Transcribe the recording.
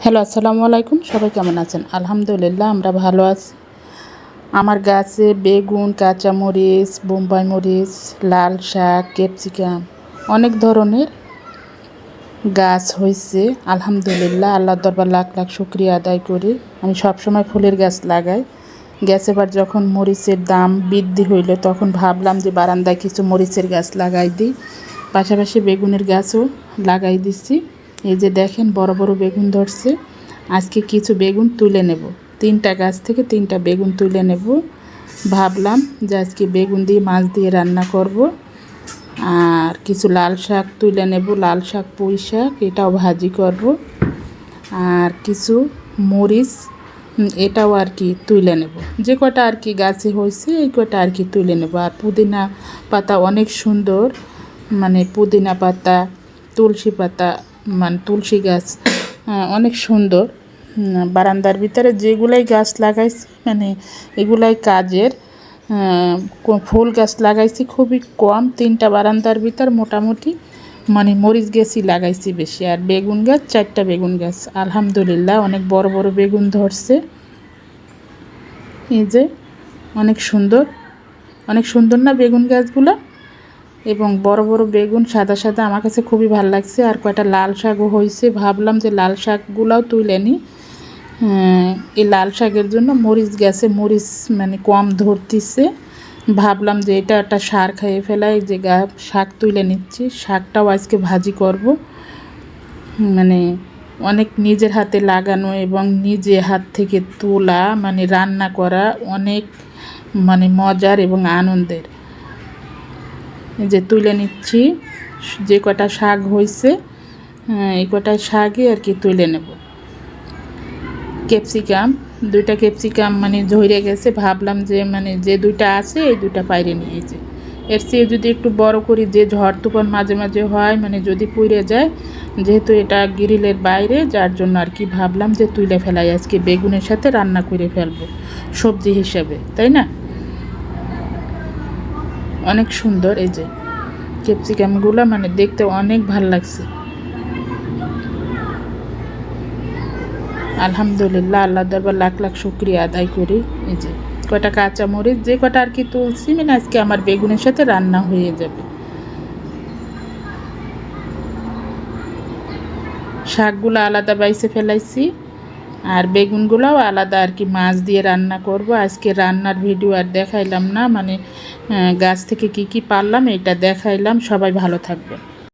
Hello, আসসালামু আলাইকুম। সবাই কেমন আছেন? আলহামদুলিল্লাহ আমরা ভালো আছি। আমার গাছে বেগুন, কাঁচামরিচ, বোম্বাই মরিচ, লাল শাক, ক্যাপসিকাম অনেক ধরনের গাছ হয়েছে। আলহামদুলিল্লাহ, আল্লাহর দরবার লাখ লাখ শুকরিয়া আদায় করি। আমি সবসময় ফুলের গাছ লাগাই। এবার যখন মরিচের দাম বৃদ্ধি হইল তখন ভাবলাম যে বারান্দায় কিছু মরিচের গাছ লাগাই দিই, পাশাপাশি বেগুনের গাছও লাগাই দিচ্ছি। এই যে দেখেন বড় বড় বেগুন ধরছে। আজকে কিছু বেগুন তুলে নেব, 3টা গাছ থেকে 3টা বেগুন তুলে নেব। ভাবলাম যে আজকে বেগুন দিয়ে মাছ দিয়ে রান্না করব। আর কিছু লাল শাক তুলে নেব, লাল শাক, পুঁই শাক, এটাও ভাজি করব। আর কিছু মরিচ, এটাও আর কি তুলে নেব। যে কটা আর কি গাছে হয়েছে এই কটা আর কি তুলে নেব। আর পুদিনা পাতা অনেক সুন্দর, মানে পুদিনা পাতা, তুলসী পাতা, মানে তুলসী গাছ অনেক সুন্দর। বারান্দার ভিতরে যেগুলাই গাছ লাগাইছি মানে এগুলাই কাজের। ফুল গাছ লাগাইছি খুবই কম, 3টা বারান্দার ভিতর মোটামুটি মানে মরিচ গাছই লাগাইছি বেশি। আর বেগুন গাছ 4টা বেগুন গাছ। আলহামদুলিল্লাহ অনেক বড় বড় বেগুন ধরছে। এই যে অনেক সুন্দর, অনেক সুন্দর না বেগুন গাছগুলো? এবং বড় বড় বেগুন সাদা সাদা, আমার কাছে খুবই ভালো লাগছে। আর কয়টা লাল শাকও হয়েছে, ভাবলাম যে লাল শাকগুলোও তুলে নিই। এই লাল শাকের জন্য মরিচ গাছে মরিচ মানে কম ধরতেছে, ভাবলাম যে এটা একটা সার খাইয়ে ফেলাই, যে শাক তুলে নিচ্ছি। শাকটাও আজকে ভাজি করব। মানে অনেক নিজের হাতে লাগানো এবং নিজে হাত থেকে তোলা, মানে রান্না করা অনেক মানে মজার এবং আনন্দের। যে তুলে নিচ্ছি যে কটা শাক হয়েছে, এই কটা শাকই আর কি তুলে নেব। ক্যাপসিকাম, 2টা ক্যাপসিকাম মানে ঝরে গেছে, ভাবলাম যে মানে যে 2টা আছে এই 2টা পাইরে নিয়েছে। এর চেয়ে যদি একটু বড় করি, যে ঝড় তুফান মাঝে মাঝে হয়, মানে যদি পুড়ে যায়, যেহেতু এটা গ্রিলের বাইরে, যার জন্য আর কি ভাবলাম যে তুলে ফেলাই, আজকে বেগুনের সাথে রান্না করে ফেলবো সবজি হিসেবে, তাই না? অনেক সুন্দর এই যে ক্যাপসিকামগুলো, মানে দেখতে অনেক ভাল লাগছে। আলহামদুলিল্লাহ, আল্লাহ দরবার লাখ লাখ শুকরিয়া আদায় করি। এই যে কটা কাঁচামরিচ, যে কটা আর কি তুলছি, মানে আজকে আমার বেগুনের সাথে রান্না হয়ে যাবে। শাকগুলো আলাদা বাইছে ফেলাইছি, আর বেগুনগুলোও আলাদা আর কি মাছ দিয়ে রান্না করব। আজকে রান্নার ভিডিও আর দেখাইলাম না, মানে গাছ থেকে কি কি পারলাম এটা দেখাইলাম। সবাই ভালো থাকবে।